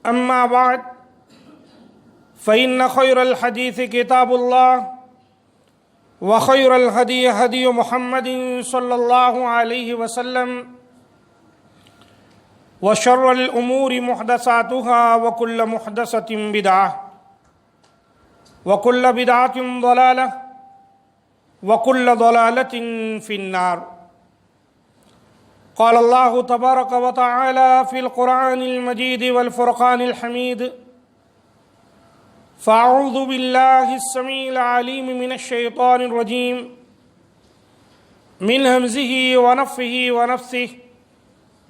أما بعد فإن خير الحديث كتاب الله وخير الهدي هدي محمد صلى الله عليه وسلم وشر الأمور محدثاتها وكل محدثة بدعة وكل بدعة ضلالة وكل ضلالة في النار. قال الله تبارك وتعالى في القرآن المجيد والفرقان الحميد: فأعوذ بالله السميع العليم من الشيطان الرجيم من همزه ونفخه ونفثه.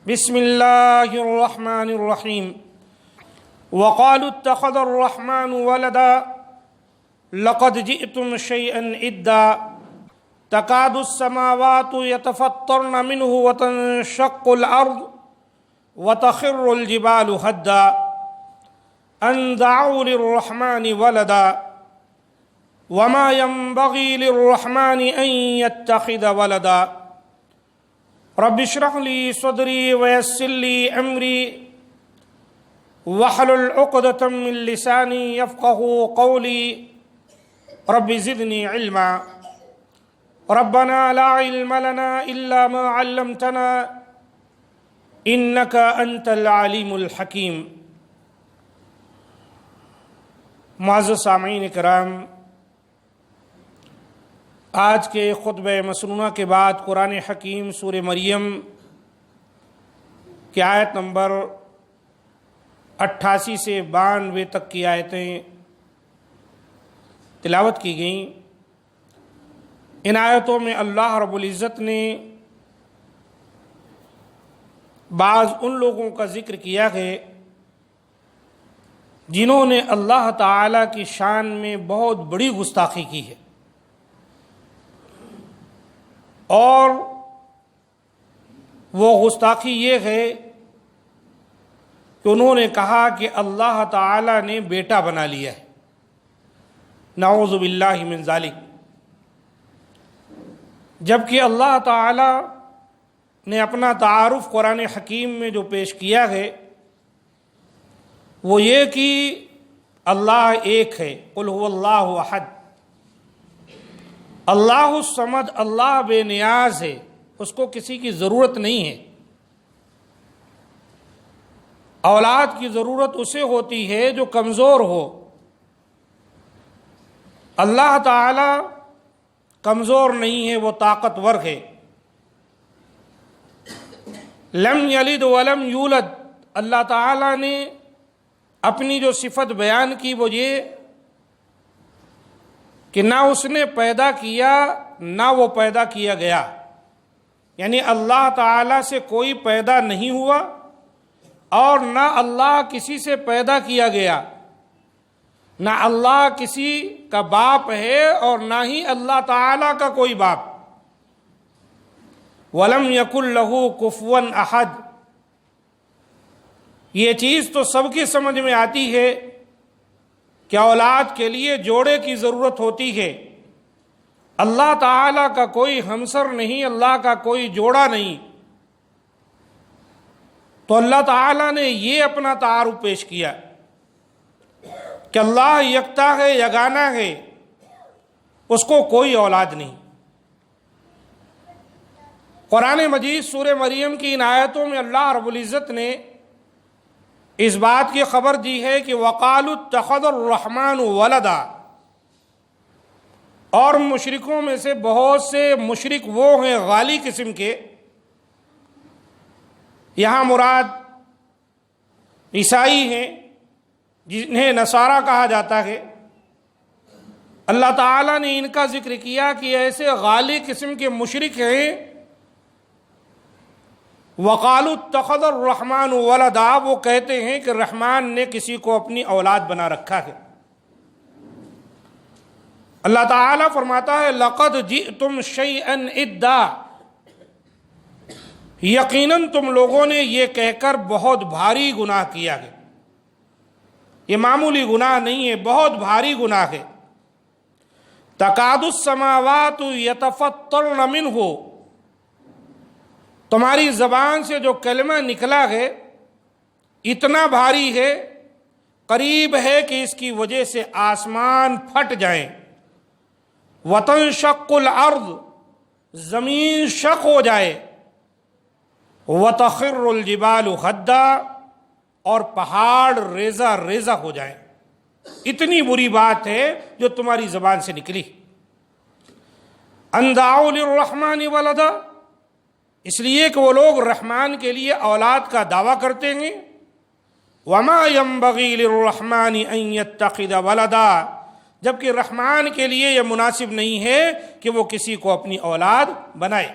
بسم الله الرحمن الرحيم. وقالوا اتخذ الرحمن ولدا لقد جئتم شيئا إدا تكاد السماوات يتفطرن منه وتنشق الأرض وتخر الجبال هدا أن دعوا للرحمن ولدا وما ينبغي للرحمن أن يتخذ ولدا. رب اشرح لي صدري ويسر لي أمري واحلل عقدة من لساني يفقه قولي. رب زدني علما. ربنا لا علم لنا إلا ما علمتنا إنك أنت العليم الحكيم. معزز سامعین کرام، آج کے خطبہ مسنونہ کے بعد قرآن حکیم سورہ مریم کی آیت نمبر 88 سے 92 تک کی آیتیں تلاوت کی گئیں. ان آیتوں میں اللہ رب العزت نے بعض ان لوگوں کا ذکر کیا ہے جنہوں نے اللہ تعالیٰ کی شان میں بہت بڑی گستاخی کی ہے، اور وہ گستاخی یہ ہے کہ انہوں نے کہا کہ اللہ تعالیٰ نے بیٹا بنا لیا ہے. نعوذ باللہ من ذالک. جبکہ اللہ تعالیٰ نے اپنا تعارف قرآن حکیم میں جو پیش کیا ہے وہ یہ کہ اللہ ایک ہے. قل هو اللہ احد. اللہ الصمد، اللہ بے نیاز ہے، اس کو کسی کی ضرورت نہیں ہے. اولاد کی ضرورت اسے ہوتی ہے جو کمزور ہو. اللہ تعالی کمزور نہیں ہے، وہ طاقتور ہے. لم یلد ولم یولد. اللہ تعالی نے اپنی جو صفت بیان کی وہ یہ کہ نہ اس نے پیدا کیا نہ وہ پیدا کیا گیا، یعنی اللہ تعالی سے کوئی پیدا نہیں ہوا اور نہ اللہ کسی سے پیدا کیا گیا. نہ اللہ کسی کا باپ ہے اور نہ ہی اللہ تعالیٰ کا کوئی باپ. وَلَمْ يَكُنْ لَهُ كُفُوًا أَحَدٌ. یہ چیز تو سب کی سمجھ میں آتی ہے کہ اولاد کے لیے جوڑے کی ضرورت ہوتی ہے. اللہ تعالیٰ کا کوئی ہمسر نہیں، اللہ کا کوئی جوڑا نہیں. تو اللہ تعالیٰ نے یہ اپنا تعارف پیش کیا کہ اللہ یکتا ہے، یگانہ ہے، اس کو کوئی اولاد نہیں. قرآن مجید سورہ مریم کی ان آیتوں میں اللہ رب العزت نے اس بات کی خبر دی ہے کہ وَقَالُوا اتَّخَذَ الرَّحْمَنُ وَلَدًا. اور مشرکوں میں سے بہت سے مشرک وہ ہیں غالی قسم کے، یہاں مراد عیسائی ہیں جنہیں نصارہ کہا جاتا ہے. اللہ تعالیٰ نے ان کا ذکر کیا کہ ایسے غالی قسم کے مشرک ہیں. وَقَالُوا اتَّخَذَ الرَّحْمَنُ وَلَدًا. وہ کہتے ہیں کہ رحمان نے کسی کو اپنی اولاد بنا رکھا ہے. اللہ تعالیٰ فرماتا ہے لَقَدْ جِئْتُمْ شَيْئًا إِدًّا. یقیناً تم لوگوں نے یہ کہہ کر بہت بھاری گناہ کیا ہے. یہ معمولی گناہ نہیں ہے، بہت بھاری گناہ ہے. تکاد السماوات یتفطرن منہ. تمہاری زبان سے جو کلمہ نکلا ہے اتنا بھاری ہے قریب ہے کہ اس کی وجہ سے آسمان پھٹ جائیں، وتنشق الارض، زمین شق ہو جائے، وتخر الجبال ہدا، اور پہاڑ ریزہ ریزہ ہو جائیں۔ اتنی بری بات ہے جو تمہاری زبان سے نکلی۔ ان دعوا للرحمن ولدا، اس لیے کہ وہ لوگ رحمان کے لیے اولاد کا دعویٰ کرتے ہیں۔ وما ينبغي للرحمن ان يتخذ ولدا، جبکہ رحمان کے لیے یہ مناسب نہیں ہے کہ وہ کسی کو اپنی اولاد بنائے۔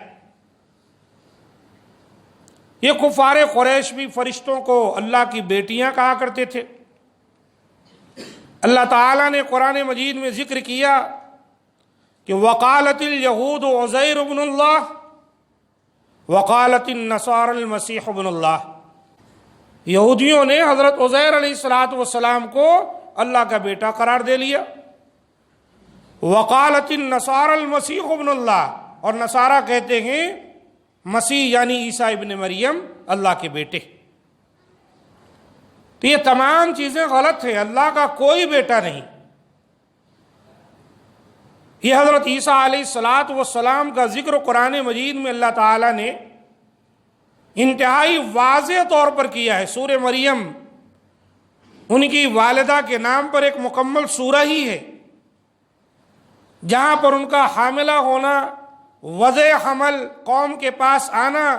یہ کفار قریش بھی فرشتوں کو اللہ کی بیٹیاں کہا کرتے تھے۔ اللہ تعالیٰ نے قرآن مجید میں ذکر کیا کہ وقالت الیہود عزیر ابن اللہ وقالت النصارى المسیح ابن اللہ، یہودیوں نے حضرت عزیر علیہ السلام کو اللہ کا بیٹا قرار دے لیا۔ وقالت النصارى المسیح ابن اللہ، اور نصارہ کہتے ہیں مسیح یعنی عیسیٰ ابن مریم اللہ کے بیٹے۔ تو یہ تمام چیزیں غلط ہیں، اللہ کا کوئی بیٹا نہیں۔ یہ حضرت عیسیٰ علیہ السلام کا ذکر قرآن مجید میں اللہ تعالیٰ نے انتہائی واضح طور پر کیا ہے۔ سورہ مریم ان کی والدہ کے نام پر ایک مکمل سورہ ہی ہے، جہاں پر ان کا حاملہ ہونا، وضع حمل، قوم کے پاس آنا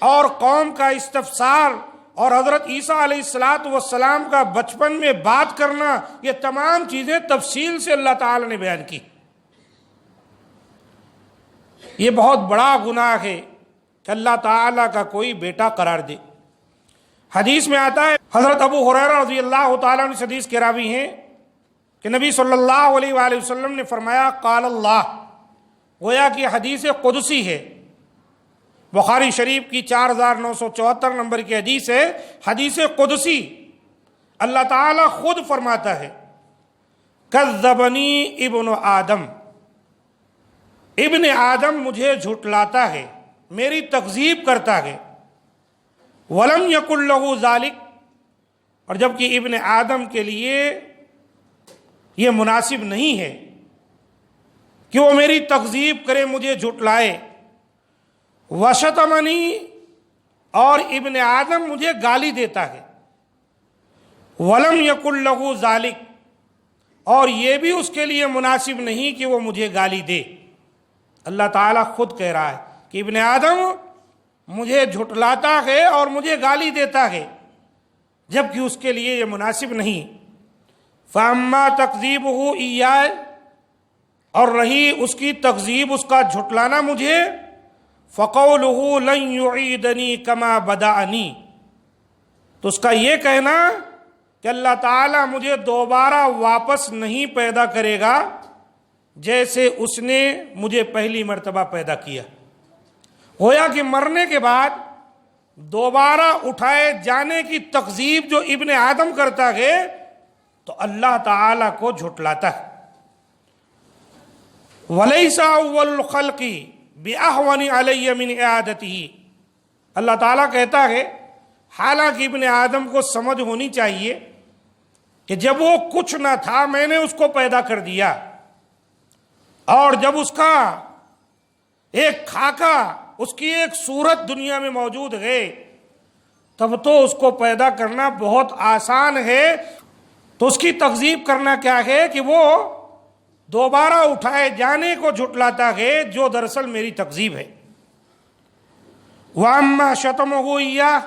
اور قوم کا استفسار، اور حضرت عیسیٰ علیہ السلام کا بچپن میں بات کرنا، یہ تمام چیزیں تفصیل سے اللہ تعالیٰ نے بیان کی۔ یہ بہت بڑا گناہ ہے کہ اللہ تعالیٰ کا کوئی بیٹا قرار دے۔ حدیث میں آتا ہے، حضرت ابو ہریرہ رضی اللہ تعالیٰ عنہ اس حدیث کے راوی ہیں کہ نبی صلی اللہ علیہ وآلہ وسلم نے فرمایا قال اللہ، گویا کہ حدیث قدسی ہے، بخاری شریف کی 4974 نمبر کی حدیث ہے، حدیث قدسی۔ اللہ تعالیٰ خود فرماتا ہے کذبنی ابن آدم، ابن آدم مجھے جھٹلاتا ہے، میری تکذیب کرتا ہے۔ ولم یکن لہ ذالک، اور جبکہ ابن آدم کے لیے یہ مناسب نہیں ہے کہ وہ میری تکذیب کرے، مجھے جھٹلائے۔ وشتمنی، اور ابن آدم مجھے گالی دیتا ہے۔ ولم یکن لہ ذالک، اور یہ بھی اس کے لیے مناسب نہیں کہ وہ مجھے گالی دے۔ اللہ تعالیٰ خود کہہ رہا ہے کہ ابن آدم مجھے جھٹلاتا ہے اور مجھے گالی دیتا ہے، جبکہ اس کے لیے یہ مناسب نہیں۔ فَأَمَّا تَكْذِيبُهُ إِيَّايَ، اور رہی اس کی تکذیب، اس کا جھٹلانا مجھے، فَقَوْلُهُ لَن يُعِيدَنِي كَمَا بَدَأَنِي، تو اس کا یہ کہنا کہ اللہ تعالیٰ مجھے دوبارہ واپس نہیں پیدا کرے گا جیسے اس نے مجھے پہلی مرتبہ پیدا کیا۔ گویا کہ مرنے کے بعد دوبارہ اٹھائے جانے کی تکذیب جو ابن آدم کرتا ہے تو اللہ تعالیٰ کو جھٹلاتا ہے۔ وَلَيْسَ أَوَّلُ الْخَلْقِ بِأَهْوَنِ عَلَيَّ مِنْ إِعَادَتِهِ، اللہ تعالیٰ کہتا ہے حالانکہ ابن آدم کو سمجھ ہونی چاہیے کہ جب وہ کچھ نہ تھا میں نے اس کو پیدا کر دیا، اور جب اس کا ایک خاکہ، اس کی ایک صورت دنیا میں موجود ہے، تب تو اس کو پیدا کرنا بہت آسان ہے۔ تو اس کی تکذیب کرنا کیا ہے کہ وہ دوبارہ اٹھائے جانے کو جھٹلاتا ہے، جو دراصل میری تکذیب ہے۔ وَأَمَّا شَتَمُهُ إِيَّاهُ،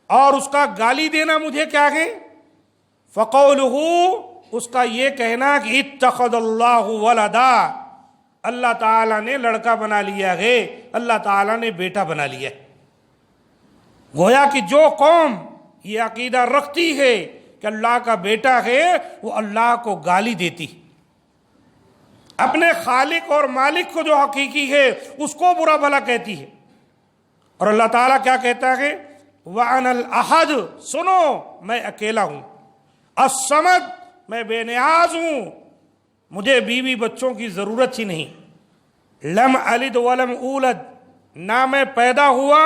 اور اس کا گالی دینا مجھے کیا ہے، فَقَوْلُهُ، اس کا یہ کہنا کہ اتخذ اللہ ولدا، اللہ تعالیٰ نے لڑکا بنا لیا ہے، اللہ تعالیٰ نے بیٹا بنا لیا ہے۔ گویا کہ جو قوم یہ عقیدہ رکھتی ہے کہ اللہ کا بیٹا ہے، وہ اللہ کو گالی دیتی، اپنے خالق اور مالک کو جو حقیقی ہے اس کو برا بھلا کہتی ہے۔ اور اللہ تعالیٰ کیا کہتا ہے، وَأَنَا الْأَحَدُ، سنو میں اکیلا ہوں، الصمد، میں بے نیاز ہوں، مجھے بیوی بچوں کی ضرورت ہی نہیں، لم الد ولم اولد، نہ میں پیدا ہوا،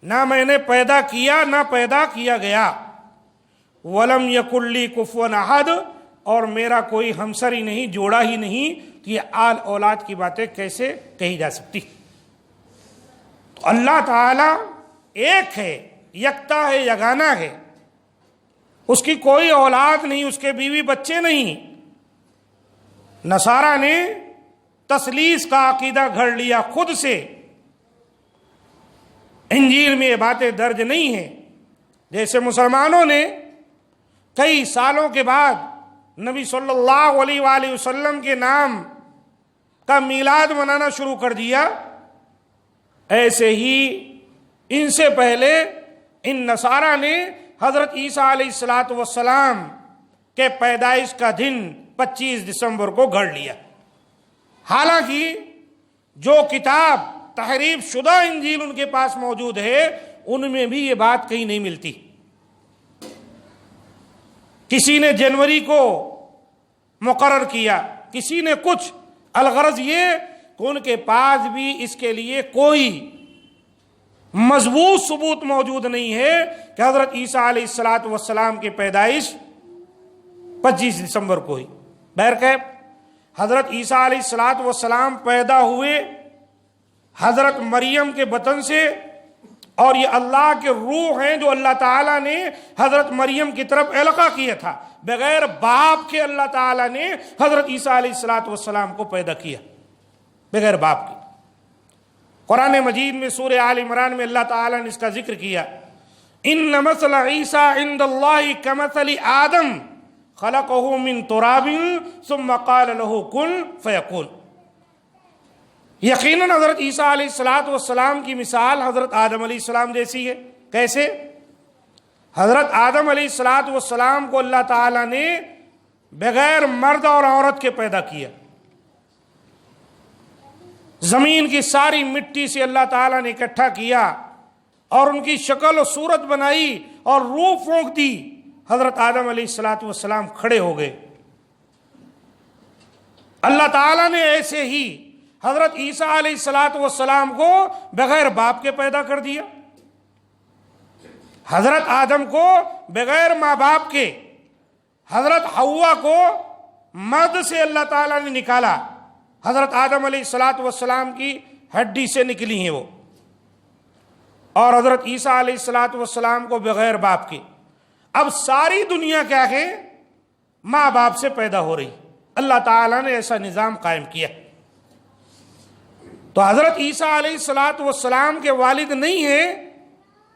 نہ میں نے پیدا کیا، نہ پیدا کیا گیا، ولم یکن لی کفوا احد، اور میرا کوئی ہمسر ہی نہیں، جوڑا ہی نہیں، تو یہ آل اولاد کی باتیں کیسے کہی جا سکتی؟ تو اللہ تعالی ایک ہے، یکتا ہے، یگانہ ہے، اس کی کوئی اولاد نہیں، اس کے بیوی بچے نہیں۔ نصارہ نے تثلیث کا عقیدہ گھڑ لیا خود سے، انجیل میں یہ باتیں درج نہیں ہیں۔ جیسے مسلمانوں نے کئی سالوں کے بعد نبی صلی اللہ علیہ وآلہ وسلم کے نام کا میلاد منانا شروع کر دیا، ایسے ہی ان سے پہلے ان نصارہ نے حضرت عیسیٰ علیہ السلام کے پیدائش کا دن 25 دسمبر کو گھڑ لیا، حالانکہ جو کتاب تحریف شدہ انجیل ان کے پاس موجود ہے ان میں بھی یہ بات کہیں نہیں ملتی۔ کسی نے جنوری کو مقرر کیا، کسی نے کچھ، الغرض یہ کہ ان کے پاس بھی اس کے لیے کوئی مضبوط ثبوت موجود نہیں ہے کہ حضرت عیسیٰ علیہ السلام کی پیدائش 25 دسمبر کو ہوئی۔ بہرکیف حضرت عیسیٰ علیہ السلام پیدا ہوئے حضرت مریم کے بطن سے، اور یہ اللہ کے روح ہیں جو اللہ تعالیٰ نے حضرت مریم کی طرف القا کیا تھا۔ بغیر باپ کے اللہ تعالیٰ نے حضرت عیسیٰ علیہ السلام کو پیدا کیا، بغیر باپ کے۔ قرآن مجید میں سورہ آل عمران میں اللہ تعالیٰ نے اس کا ذکر کیا، ان مثل عیسیٰ عند اللہ کمثل آدم خلقہ من تراب ثم قال له کن فیکون۔ یقیناً حضرت عیسیٰ علیہ السلام کی مثال حضرت آدم علیہ السلام جیسی ہے۔ کیسے؟ حضرت آدم علیہ السلام کو اللہ تعالیٰ نے بغیر مرد اور عورت کے پیدا کیا، زمین کی ساری مٹی سے اللہ تعالیٰ نے اکٹھا کیا اور ان کی شکل و صورت بنائی اور روح پھونک دی، حضرت آدم علیہ السلام کھڑے ہو گئے۔ اللہ تعالیٰ نے ایسے ہی حضرت عیسیٰ علیہ السلام کو بغیر باپ کے پیدا کر دیا، حضرت آدم کو بغیر ماں باپ کے، حضرت حوا کو مرد سے اللہ تعالیٰ نے نکالا، حضرت آدم علیہ السلام کی ہڈی سے نکلی ہیں وہ، اور حضرت عیسیٰ علیہ السلام کو بغیر باپ کے۔ اب ساری دنیا کیا ہے؟ ماں باپ سے پیدا ہو رہی۔ اللہ تعالیٰ نے ایسا نظام قائم کیا۔ تو حضرت عیسیٰ علیہ السلام کے والد نہیں ہیں،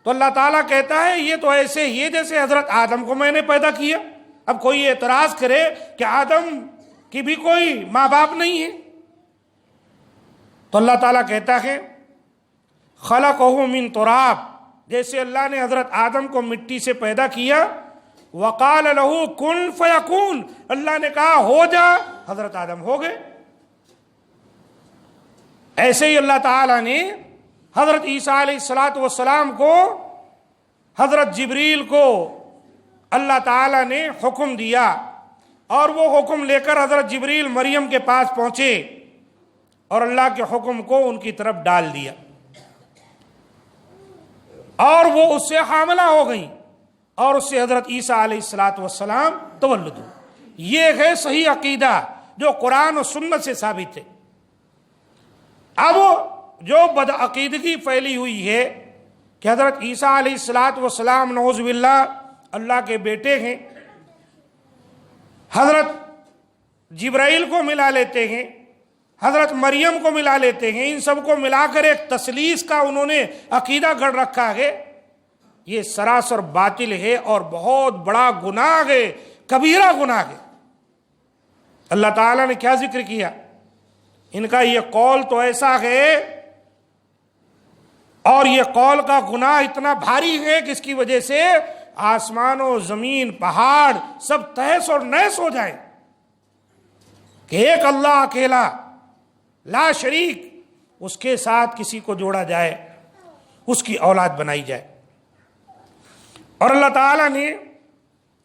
تو اللہ تعالیٰ کہتا ہے یہ تو ایسے ہی ہے جیسے حضرت آدم کو میں نے پیدا کیا۔ اب کوئی اعتراض کرے کہ آدم کی بھی کوئی ماں باپ نہیں ہے، تو اللہ تعالیٰ کہتا ہے خلقہ من تراب، جیسے اللہ نے حضرت آدم کو مٹی سے پیدا کیا، وقال له کن فیکون، اللہ نے کہا ہو جا، حضرت آدم ہو گئے۔ ایسے ہی اللہ تعالیٰ نے حضرت عیسیٰ علیہ السلام کو، حضرت جبریل کو اللہ تعالیٰ نے حکم دیا، اور وہ حکم لے کر حضرت جبریل مریم کے پاس پہنچے اور اللہ کے حکم کو ان کی طرف ڈال دیا، اور وہ اس سے حاملہ ہو گئیں، اور اس سے حضرت عیسیٰ علیہ السلام تولد ہو۔ یہ ہے صحیح عقیدہ جو قرآن و سنت سے ثابت ہے۔ اب جو بدعقیدگی پھیلی ہوئی ہے کہ حضرت عیسیٰ علیہ السلام نعوذ باللہ اللہ کے بیٹے ہیں، حضرت جبرائیل کو ملا لیتے ہیں، حضرت مریم کو ملا لیتے ہیں، ان سب کو ملا کر ایک تثلیث کا انہوں نے عقیدہ گھڑ رکھا ہے، یہ سراسر باطل ہے اور بہت بڑا گناہ ہے، کبیرہ گناہ ہے۔ اللہ تعالیٰ نے کیا ذکر کیا؟ ان کا یہ قول تو ایسا ہے، اور یہ قول کا گناہ اتنا بھاری ہے کہ اس کی وجہ سے آسمان و زمین، پہاڑ سب تہس اور نہس ہو جائیں، کہ ایک اللہ اکیلا لا شریک، اس کے ساتھ کسی کو جوڑا جائے، اس کی اولاد بنائی جائے۔ اور اللہ تعالیٰ نے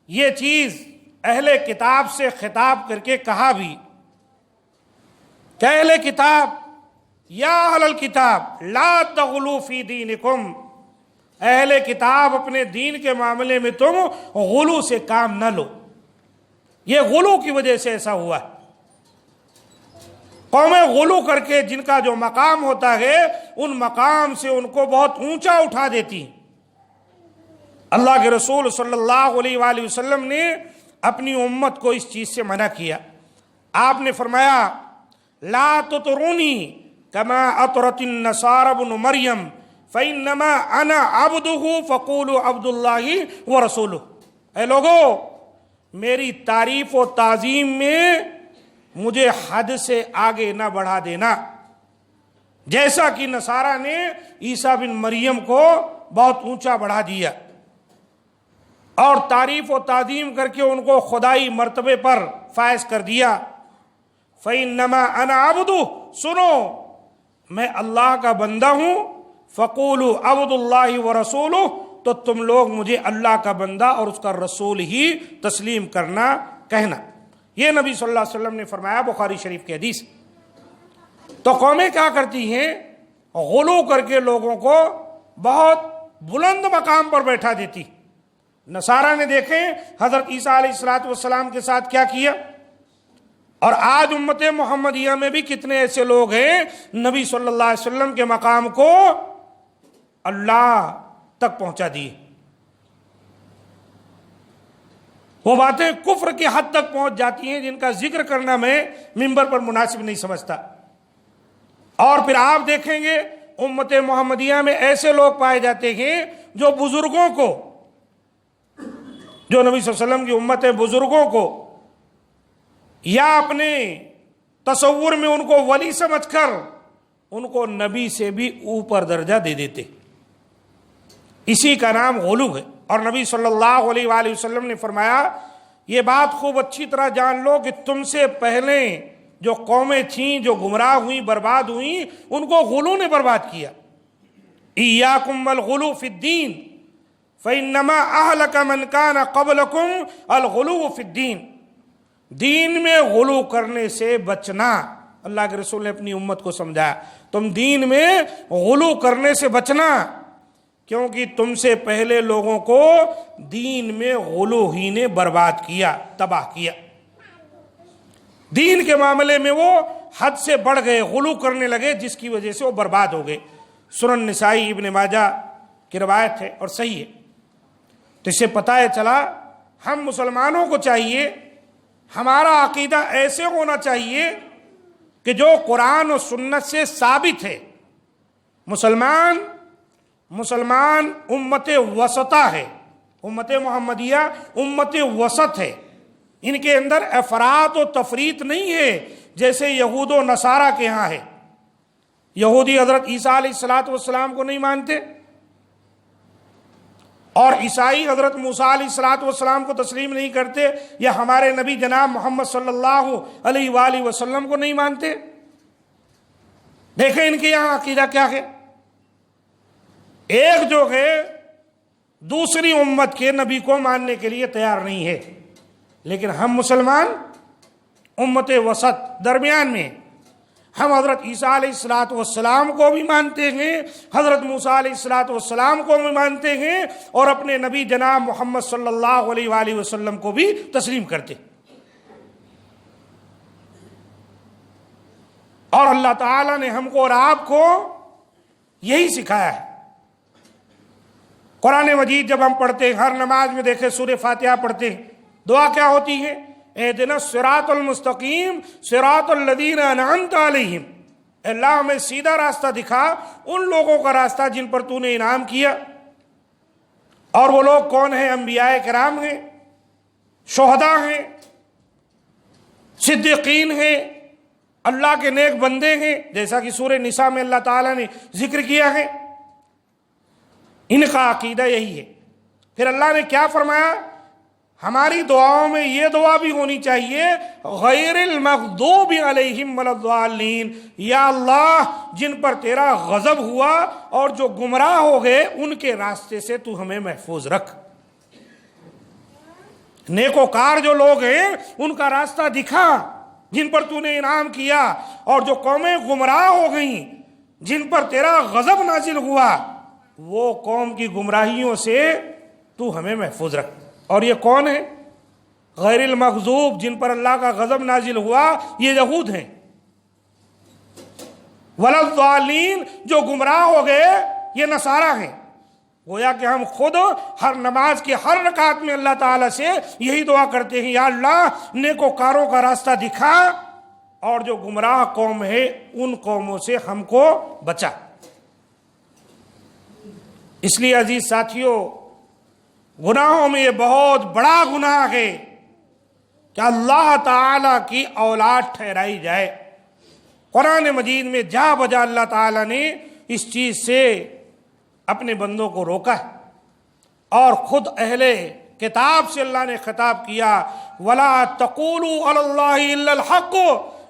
یہ چیز اہل کتاب سے خطاب کر کے کہا بھی کہ اہل کتاب یا اہل الکتاب لا تغلوا فی دینکم اہل کتاب اپنے دین کے معاملے میں تم غلو سے کام نہ لو. یہ غلو کی وجہ سے ایسا ہوا ہے. قومیں غلو کر کے جن کا جو مقام ہوتا ہے ان مقام سے ان کو بہت اونچا اٹھا دیتی ہیں. اللہ کے رسول صلی اللہ علیہ وآلہ وسلم نے اپنی امت کو اس چیز سے منع کیا. آپ نے فرمایا لا تطرونی کما اطرت النصارى ابن مریم فانما انا عبدہ فقولوا عبد اللہ ورسولہ. اے لوگو، میری تعریف و تعظیم میں مجھے حد سے آگے نہ بڑھا دینا، جیسا کہ نصارہ نے عیسیٰ بن مریم کو بہت اونچا بڑھا دیا اور تعریف و تعظیم کر کے ان کو خدائی مرتبے پر فائز کر دیا. فإنما أنا عبد، سنو میں اللہ کا بندہ ہوں. فقولوا عبد اللہ ورسولہ، تو تم لوگ مجھے اللہ کا بندہ اور اس کا رسول ہی تسلیم کرنا کہنا. یہ نبی صلی اللہ علیہ وسلم نے فرمایا، بخاری شریف کی حدیث. تو قومیں کیا کرتی ہیں؟ غلو کر کے لوگوں کو بہت بلند مقام پر بیٹھا دیتی. نصارہ نے دیکھیں حضرت عیسیٰ علیہ السلام کے ساتھ کیا کیا، اور آج امت محمدیہ میں بھی کتنے ایسے لوگ ہیں نبی صلی اللہ علیہ وسلم کے مقام کو اللہ تک پہنچا دیے. وہ باتیں کفر کی حد تک پہنچ جاتی ہیں جن کا ذکر کرنا میں منبر پر مناسب نہیں سمجھتا. اور پھر آپ دیکھیں گے امت محمدیہ میں ایسے لوگ پائے جاتے ہیں جو بزرگوں کو، جو نبی صلی اللہ علیہ وسلم کی امت بزرگوں کو یا اپنے تصور میں ان کو ولی سمجھ کر ان کو نبی سے بھی اوپر درجہ دے دیتے. اسی کا نام غلو ہے. اور نبی صلی اللہ علیہ وآلہ وسلم نے فرمایا، یہ بات خوب اچھی طرح جان لو کہ تم سے پہلے جو قومیں تھیں جو گمراہ ہوئیں، برباد ہوئیں، ان کو غلو نے برباد کیا. ایاکم والغلو فی الدین فإنما اہلک من کان قبلکم الغلو فی الدین. دین میں غلو کرنے سے بچنا. اللہ کے رسول نے اپنی امت کو سمجھایا تم دین میں غلو کرنے سے بچنا، کیونکہ تم سے پہلے لوگوں کو دین میں غلو ہی نے برباد کیا، تباہ کیا. دین کے معاملے میں وہ حد سے بڑھ گئے، غلو کرنے لگے، جس کی وجہ سے وہ برباد ہو گئے. سنن نسائی ابن ماجہ کی روایت ہے اور صحیح ہے. تو اس سے پتہ چلا ہم مسلمانوں کو چاہیے ہمارا عقیدہ ایسے ہونا چاہیے کہ جو قرآن و سنت سے ثابت ہے. مسلمان امت وسطہ ہے. امت محمدیہ امت وسط ہے. ان کے اندر افراط و تفریط نہیں ہے جیسے یہود و نصارہ کے ہاں ہے. یہودی حضرت عیسیٰ علیہ السلام کو نہیں مانتے، اور عیسائی حضرت موسیٰ علیہ السلام کو تسلیم نہیں کرتے، یا ہمارے نبی جناب محمد صلی اللہ علیہ وآلہ وسلم کو نہیں مانتے. دیکھیں ان کے یہاں عقیدہ کیا ہے. ایک جو ہے دوسری امت کے نبی کو ماننے کے لیے تیار نہیں ہے، لیکن ہم مسلمان امت وسط درمیان میں، ہم حضرت عیسیٰ علیہ السلام کو بھی مانتے ہیں، حضرت موسیٰ علیہ السلام کو بھی مانتے ہیں، اور اپنے نبی جناب محمد صلی اللہ علیہ وآلہ وسلم کو بھی تسلیم کرتے. اور اللہ تعالیٰ نے ہم کو اور آپ کو یہی سکھایا ہے. قرآن مجید جب ہم پڑھتے ہیں، ہر نماز میں دیکھیں سورہ فاتحہ پڑھتے ہیں، دعا کیا ہوتی ہے؟ اہدنا الصراط المستقیم صراط الذین انعمت علیہم. اللہ ہمیں سیدھا راستہ دکھا، ان لوگوں کا راستہ جن پر تو نے انعام کیا. اور وہ لوگ کون ہیں؟ انبیاء کرام ہیں، شہداء ہیں، صدیقین ہیں، اللہ کے نیک بندے ہیں، جیسا کہ سورہ نساء میں اللہ تعالیٰ نے ذکر کیا ہے. ان کا عقیدہ یہی ہے. پھر اللہ نے کیا فرمایا؟ ہماری دعاؤں میں یہ دعا بھی ہونی چاہیے، غیر المغضوب علیہم ولا الضالین. یا اللہ، جن پر تیرا غضب ہوا اور جو گمراہ ہو گئے ان کے راستے سے تو ہمیں محفوظ رکھ. نیکوکار جو لوگ ہیں ان کا راستہ دکھا جن پر تو نے انعام کیا، اور جو قومیں گمراہ ہو گئیں جن پر تیرا غضب نازل ہوا وہ قوم کی گمراہیوں سے تو ہمیں محفوظ رکھ. اور یہ کون ہے؟ غیر المغضوب، جن پر اللہ کا غضب نازل ہوا، یہ یہود ہیں. ولا الضالین، جو گمراہ ہو گئے، یہ نصارہ ہیں. گویا کہ ہم خود ہر نماز کی ہر رکعت میں اللہ تعالیٰ سے یہی دعا کرتے ہیں، یا اللہ نیکوکاروں کا راستہ دکھا، اور جو گمراہ قوم ہے ان قوموں سے ہم کو بچا. اس لیے عزیز ساتھیوں، گناہوں میں یہ بہت بڑا گناہ ہے کہ اللہ تعالیٰ کی اولاد ٹھہرائی جائے. قرآن مجید میں جا بجا اللہ تعالیٰ نے اس چیز سے اپنے بندوں کو روکا ہے، اور خود اہل کتاب سے اللہ نے خطاب کیا، وَلَا تَقُولُوا عَلَى اللَّهِ إِلَّا الْحَقُّ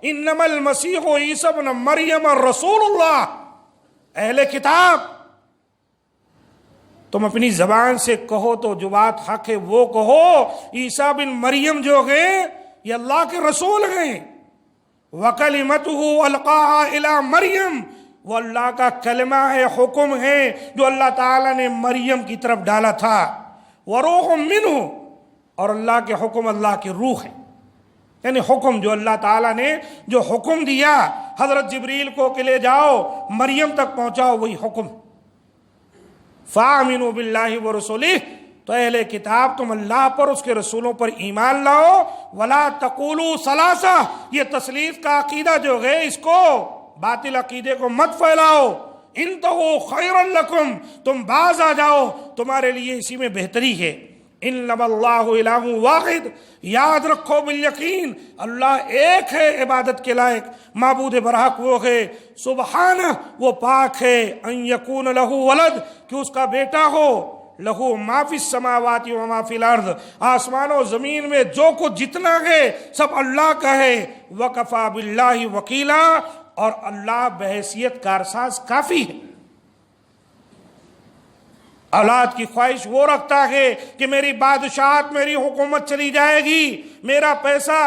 إِنَّمَا الْمَسِيحُ عِيسَى ابْنُ مَرْيَمَ رَسُولُ اللَّهِ. اہل کتاب، تم اپنی زبان سے کہو تو جو بات حق ہے وہ کہو، عیسیٰ بن مریم جو ہیں یہ اللہ کے رسول ہیں. وَكَلِمَتُهُ أَلْقَاهَا إِلَى مریم، وہ اللہ کا کلمہ ہے، حکم ہے جو اللہ تعالیٰ نے مریم کی طرف ڈالا تھا. وَرُوحٌ مِّنْهُ، اور اللہ کے حکم اللہ کی روح ہے. یعنی حکم جو اللہ تعالیٰ نے جو حکم دیا حضرت جبریل کو کہ لے جاؤ مریم تک پہنچاؤ، وہی حکم. فَآمِنُوا بِاللَّهِ وَرُسُلِهِ، تو اہل کتاب تم اللہ پر، اس کے رسولوں پر ایمان لاؤ. وَلَا تَقُولُوا ثَلَاثَةٌ، یہ تثلیث کا عقیدہ جو ہے اس کو، باطل عقیدے کو مت پھیلاؤ. انتہوا خیرا لکم، تم باز آ جاؤ، تمہارے لیے اسی میں بہتری ہے. انما اللہ الہ واحد، یاد رکھو بالیقین اللہ ایک ہے عبادت کے لائق، معبود برحق وہ ہے. سبحانہ، وہ پاک ہے. ان یکون لہ ولد، کہ اس کا بیٹا ہو. لہو ما فی السماوات و ما فی الارض، آسمان و زمین میں جو کچھ جتنا ہے سب اللہ کا ہے. وکفا باللہ وکیلا، اور اللہ بحیثیت کارساز کافی ہے. اولاد کی خواہش وہ رکھتا ہے کہ میری بادشاہت، میری حکومت چلی جائے گی، میرا پیسہ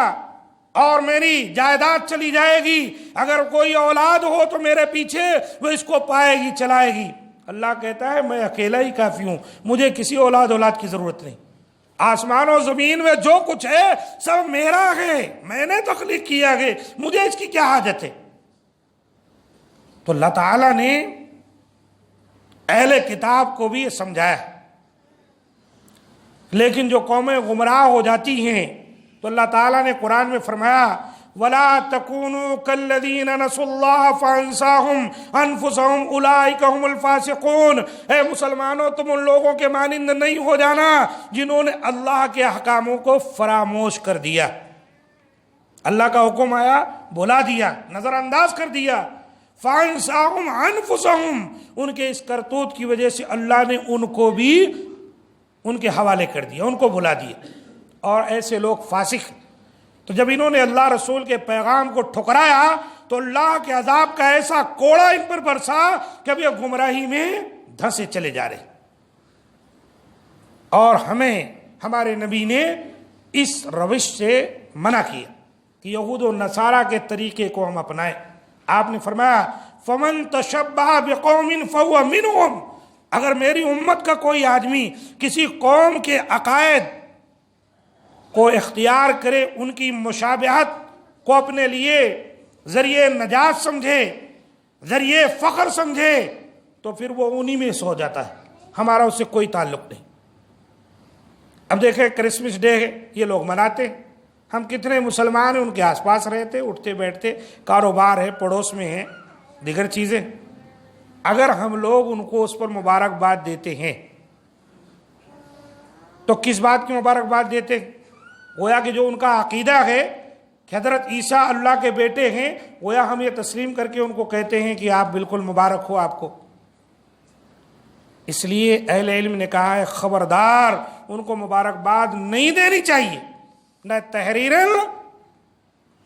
اور میری جائیداد چلی جائے گی، اگر کوئی اولاد ہو تو میرے پیچھے وہ اس کو پائے گی، چلائے گی. اللہ کہتا ہے میں اکیلا ہی کافی ہوں، مجھے کسی اولاد کی ضرورت نہیں. آسمان و زمین میں جو کچھ ہے سب میرا ہے، میں نے تخلیق کیا ہے، مجھے اس کی کیا حاجت ہے. تو اللہ تعالیٰ نے اہل کتاب کو بھی یہ سمجھایا ہے. لیکن جو قومیں گمراہ ہو جاتی ہیں تو اللہ تعالیٰ نے قرآن میں فرمایا، وَلَا تَكُونُوا كَالَّذِينَ نَسُوا اللَّهَ فَأَنسَاهُمْ أَنفُسَهُمْ أُولَٰئِكَ هُمُ الْفَاسِقُونَ. اے مسلمانوں، تم ان لوگوں کے مانند نہیں ہو جانا جنہوں نے اللہ کے احکاموں کو فراموش کر دیا. اللہ کا حکم آیا، بھلا دیا، نظر انداز کر دیا. فَأَنسَاهُمْ أَنفُسَهُمْ، ان کے اس کرتوت کی وجہ سے اللہ نے ان کو بھی ان کے حوالے کر دیا، ان کو بھلا دیا. اور ایسے لوگ فاسق. تو جب انہوں نے اللہ رسول کے پیغام کو ٹھکرایا تو اللہ کے عذاب کا ایسا کوڑا ان پر برسا کہ اب یہ گمراہی میں دھنسے چلے جا رہے. اور ہمیں ہمارے نبی نے اس روش سے منع کیا کہ یہود و نصارہ کے طریقے کو ہم اپنائیں. آپ نے فرمایا فَمَن تَشَبَّهَ بِقَوْمٍ فَهُوَ مِنْهُمْ، اگر میری امت کا کوئی آدمی کسی قوم کے عقائد کو اختیار کرے، ان کی مشابہت کو اپنے لیے ذریعہ نجات سمجھے، ذریعہ فخر سمجھے، تو پھر وہ انہی میں سے ہو جاتا ہے، ہمارا اس سے کوئی تعلق نہیں. اب دیکھیں کرسمس ڈے یہ لوگ مناتے ہیں، ہم کتنے مسلمان ہیں ان کے آس پاس رہتے، اٹھتے بیٹھتے، کاروبار ہے، پڑوس میں ہے، دیگر چیزیں. اگر ہم لوگ ان کو اس پر مبارکباد دیتے ہیں تو کس بات کی مبارکباد دیتے ہیں؟ گویا کہ جو ان کا عقیدہ ہے کہ حضرت عیسیٰ اللہ کے بیٹے ہیں، گویا ہم یہ تسلیم کر کے ان کو کہتے ہیں کہ آپ بالکل مبارک ہو آپ کو. اس لیے اہل علم نے کہا ہے خبردار، ان کو مبارکباد نہیں دینی چاہیے، نہ تحریراً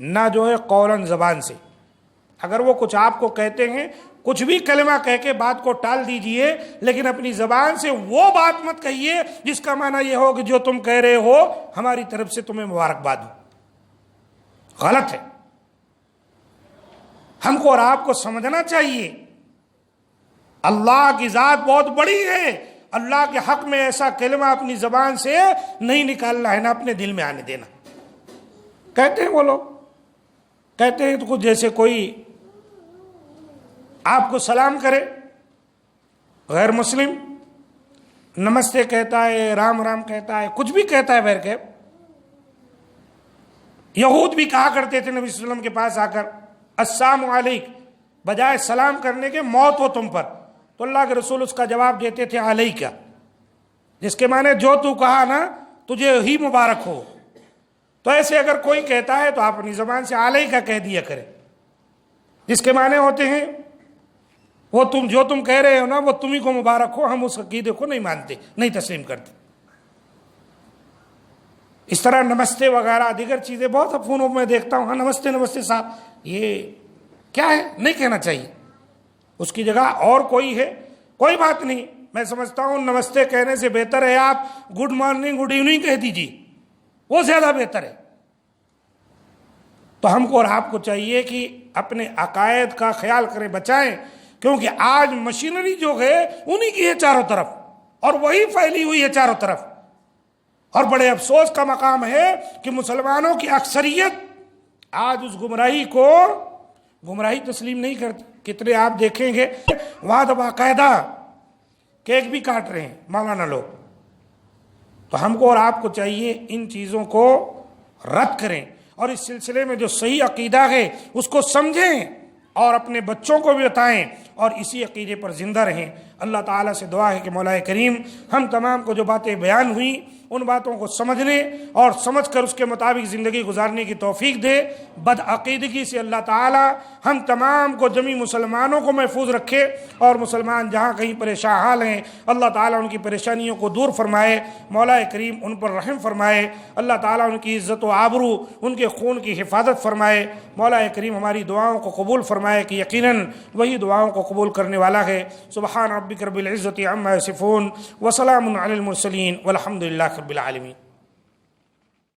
نہ جو ہے قولاً زبان سے. اگر وہ کچھ آپ کو کہتے ہیں، کچھ بھی کلمہ کہہ کے بات کو ٹال دیجئے، لیکن اپنی زبان سے وہ بات مت کہیے جس کا معنی یہ ہو کہ جو تم کہہ رہے ہو ہماری طرف سے تمہیں مبارکباد ہو. غلط ہے. ہم کو اور آپ کو سمجھنا چاہیے اللہ کی ذات بہت بڑی ہے، اللہ کے حق میں ایسا کلمہ اپنی زبان سے نہیں نکالنا ہے، نہ اپنے دل میں آنے دینا۔ کہتے ہیں وہ لوگ، کہتے ہیں تو کچھ جیسے کوئی آپ کو سلام کرے، غیر مسلم نمستے کہتا ہے، رام رام کہتا ہے، کچھ بھی کہتا ہے بہر کیف۔ یہود بھی کہا کرتے تھے نبی صلی اللہ علیہ وسلم کے پاس آ کر السلام علیک، بجائے سلام کرنے کے موت ہو تم پر، تو اللہ کے رسول اس کا جواب دیتے تھے علیکہ، جس کے معنی جو تو کہا نا تجھے ہی مبارک ہو۔ تو ایسے اگر کوئی کہتا ہے تو آپ اپنی زبان سے علیکہ کہہ دیا کریں، جس کے معنی ہوتے ہیں وہ تم جو تم کہہ رہے ہو نا وہ تمہیں کو مبارک ہو، ہم اس عقیدے کو نہیں مانتے، نہیں تسلیم کرتے۔ اس طرح نمستے وغیرہ دیگر چیزیں بہت فونوں میں دیکھتا ہوں، ہاں نمستے نمستے صاحب، یہ کیا ہے؟ نہیں کہنا چاہیے، اس کی جگہ اور کوئی ہے، کوئی بات نہیں۔ میں سمجھتا ہوں نمستے کہنے سے بہتر ہے آپ گڈ مارننگ گڈ ایوننگ کہہ دیجیے، وہ زیادہ بہتر ہے۔ تو ہم کو اور آپ کو چاہیے کہ اپنے عقائد کا خیال کریں، بچائیں، کیونکہ آج مشینری جو ہے انہی کی ہے چاروں طرف، اور وہی پھیلی ہوئی ہے چاروں طرف۔ اور بڑے افسوس کا مقام ہے کہ مسلمانوں کی اکثریت آج اس گمراہی تسلیم نہیں کرتی۔ کتنے آپ دیکھیں گے وہاں باقاعدہ کیک بھی کاٹ رہے ہیں مولانا لوگ۔ تو ہم کو اور آپ کو چاہیے ان چیزوں کو رد کریں، اور اس سلسلے میں جو صحیح عقیدہ ہے اس کو سمجھیں اور اپنے بچوں کو بھی بتائیں، اور اسی عقیدے پر زندہ رہیں۔ اللہ تعالیٰ سے دعا ہے کہ مولا کریم ہم تمام کو جو باتیں بیان ہوئیں ان باتوں کو سمجھنے اور سمجھ کر اس کے مطابق زندگی گزارنے کی توفیق دے۔ بد عقیدگی سے اللہ تعالیٰ ہم تمام کو، جمی مسلمانوں کو محفوظ رکھے، اور مسلمان جہاں کہیں پریشان حال ہیں اللہ تعالیٰ ان کی پریشانیوں کو دور فرمائے، مولا کریم ان پر رحم فرمائے، اللہ تعالیٰ ان کی عزت و آبرو، ان کے خون کی حفاظت فرمائے۔ مولا کریم ہماری دعاؤں کو قبول فرمائے کہ یقیناً وہی دعاؤں کو قبول کرنے والا ہے۔ سبحان ربک رب العزت عما یصفون وسلام علی المرسلین والحمد للہ رب العالمین۔